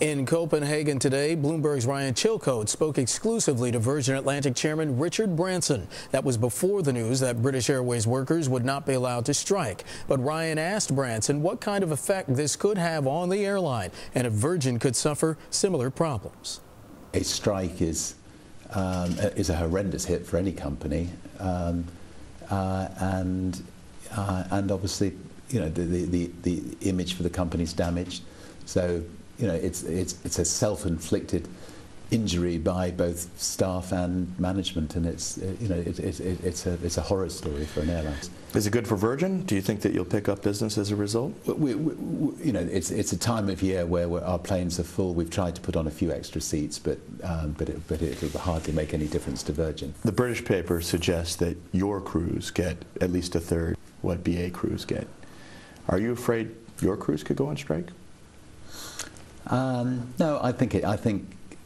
In Copenhagen today, Bloomberg's Ryan Chilcote spoke exclusively to Virgin Atlantic Chairman Richard Branson. That was before the news that British Airways workers would not be allowed to strike. But Ryan asked Branson what kind of effect this could have on the airline and if Virgin could suffer similar problems. A strike is a horrendous hit for any company, and obviously, you know, the image for the company is damaged. So, you know, it's a self-inflicted injury by both staff and management, and it's a horror story for an airline. Is it good for Virgin? Do you think that you'll pick up business as a result? You know, it's a time of year where our planes are full. We've tried to put on a few extra seats, but it will hardly make any difference to Virgin. The British paper suggests that your crews get at least a third what BA crews get. Are you afraid your crews could go on strike? No, I think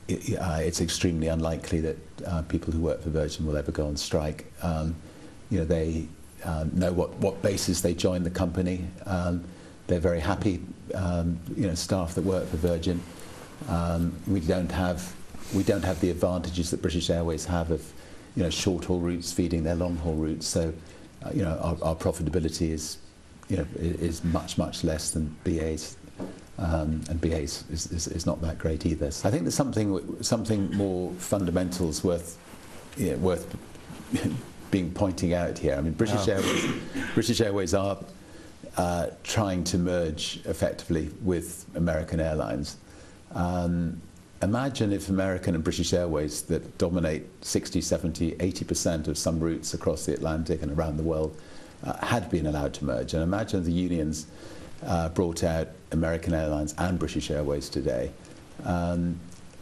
it's extremely unlikely that people who work for Virgin will ever go on strike. You know, they know what basis they join the company. They're very happy, you know, staff that work for Virgin. We don't have the advantages that British Airways have of, you know, short-haul routes feeding their long-haul routes. So, you know, our profitability is, you know, is much less than BA's. And BA is not that great either. So I think there's something more fundamental is worth being pointing out here. I mean, British Airways are trying to merge effectively with American Airlines. Imagine if American and British Airways that dominate 60, 70, 80% of some routes across the Atlantic and around the world had been allowed to merge. And imagine the unions brought out American Airlines and British Airways today. You know,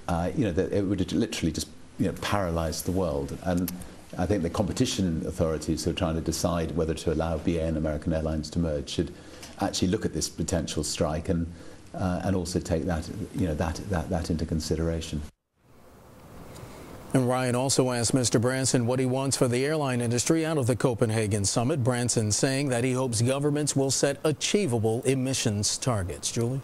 it would literally just, you know, paralyze the world. And I think the competition authorities who are trying to decide whether to allow BA and American Airlines to merge should actually look at this potential strike and also take that, you know, that into consideration. And Ryan also asked Mr. Branson what he wants for the airline industry out of the Copenhagen summit. Branson saying that he hopes governments will set achievable emissions targets. Julie?